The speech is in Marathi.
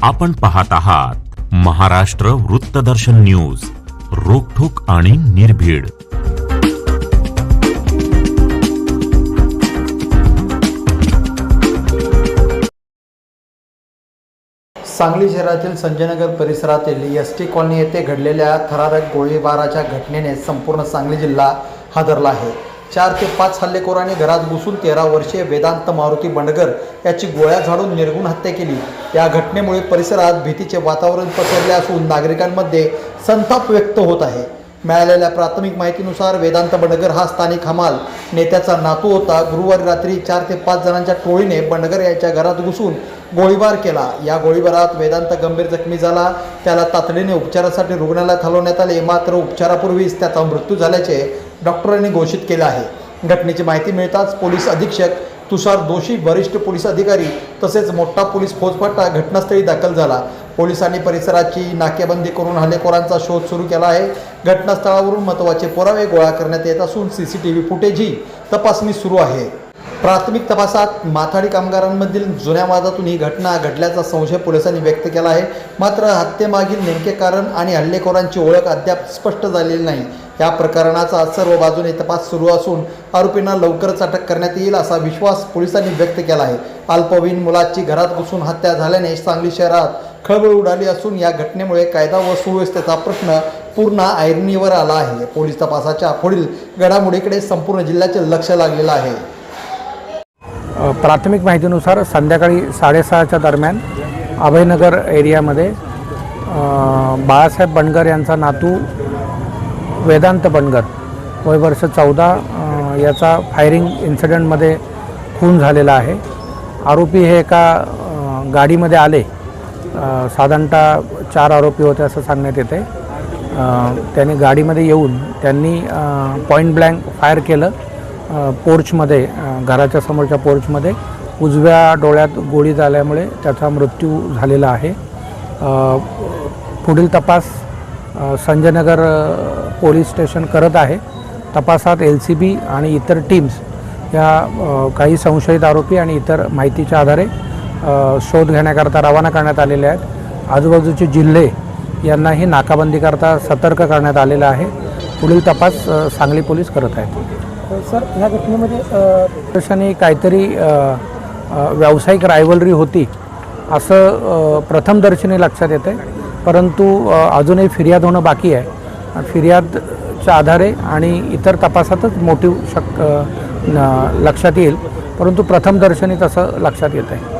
आपण पाहत आहात महाराष्ट्र वृत्तदर्शन न्यूज, रोखठोक आणि निर्भीड। सांगली शहरातील संजयनगर परिसरातील एसटी कॉलनी येथे घडलेल्या थरारक गोळीबाराच्या घटनेने संपूर्ण सांगली जिल्हा हादरला आहे। 4 ते 5 हल्लेखोरांनी घरात घुसून 13 वर्षीय वेदांत मारुती बंडगर याची गोळ्या झाडून निर्घृण हत्या केली। या घटनेमुळे परिसरात भीतीचे वातावरण पसरले असून नागरिकांमध्ये संताप व्यक्त होत आहे। मिळालेल्या प्राथमिक माहितीनुसार वेदांत बंडगर हा स्थानिक हमाल नेत्याचा नातू होता। गुरुवारी रात्री 4 ते 5 जणांच्या टोळीने बंडगर याच्या घरात घुसून गोळीबार केला। या गोळीबारात वेदांत गंभीर जखमी झाला। त्याला तातडीने उपचारासाठी रुग्णालयात हलवण्यात आले, मात्र उपचारापूर्वीच त्याचा मृत्यू झाल्याचे डॉक्टरांनी घोषित केले आहे। घटनेची माहिती मिळताच पोलीस अधीक्षक तुषार दोशी, वरिष्ठ पोलीस अधिकारी तसेच मोठा पोलीस फौजफाटा घटनास्थळी दाखल झाला। पोलिसांनी परिसराची नाकेबंदी करून हल्लेखोरांचा शोध सुरू केला आहे। घटनास्थळावरून महत्त्वाचे पुरावे गोळा करण्यात येत असून सीसीटीव्ही फुटेजही तपासणी सुरू आहे। प्राथमिक तपासात माथाडी कामगारांमधील जुन्या वादातून ही घटना घडल्याचा संशय पोलिसांनी व्यक्त केला आहे। मात्र हत्येमागील नेमके कारण आणि हल्लेखोरांची ओळख अद्याप स्पष्ट झालेली नाही। या प्रकरणाचा सर्व बाजूने तपास सुरू असून आरोपींना लवकरच अटक करण्यात येईल असा विश्वास पोलिसांनी व्यक्त केला आहे। अल्पवयीन मुलाची घरात घुसून हत्या झाल्याने सांगली शहरात खळबळ उडाली असून या घटनेमुळे कायदा व सुव्यवस्थेचा प्रश्न पूर्ण ऐरणीवर आला आहे। पोलीस तपासाच्या पुढील घडामोडीकडे संपूर्ण जिल्ह्याचे लक्ष लागलेलं आहे। प्राथमिक माहितीनुसार संध्याकाळी 6:30च्या दरम्यान अभयनगर एरियामध्ये बाळासाहेब बंडगर यांचा नातू वेदांत बंडगर वय वर्ष 14 याचा फायरिंग इन्सिडेंटमध्ये खून झालेला आहे। आरोपी हे एका गाडीमध्ये आले, साधारणतः 4 आरोपी होते असं सांगण्यात येते। त्यांनी गाडीमध्ये येऊन त्यांनी पॉईंट ब्लँक फायर केलं। पोर्चमध्ये, घराच्या समोरच्या पोर्चमध्ये उजव्या डोळ्यात गोळी झाल्यामुळे त्याचा मृत्यू झालेला आहे। पुढील तपास संजयनगर पोलीस स्टेशन करत आहे। तपासात LCB आणि इतर टीम्स या काही संशयित आरोपी आणि इतर माहितीच्या आधारे शोध घेण्याकरता रवाना करण्यात आलेले आहेत। आजूबाजूचे जिल्हे यांनाही नाकाबंदीकरता सतर्क करण्यात आलेलं आहे। पुढील तपास सांगली पोलीस करत आहेत। सर, ह्या घटनेमध्ये प्रशासनाने काहीतरी व्यावसायिक रायव्हलरी होती असं प्रथमदर्शनी लक्षात येते, परंतु अजूनही फिर्याद होणं बाकी आहे। फिर्यादच्या आधारे आणि इतर तपासातच मोटिव्ह लक्षात येईल, परंतु प्रथमदर्शनी तसं लक्षात येत आहे।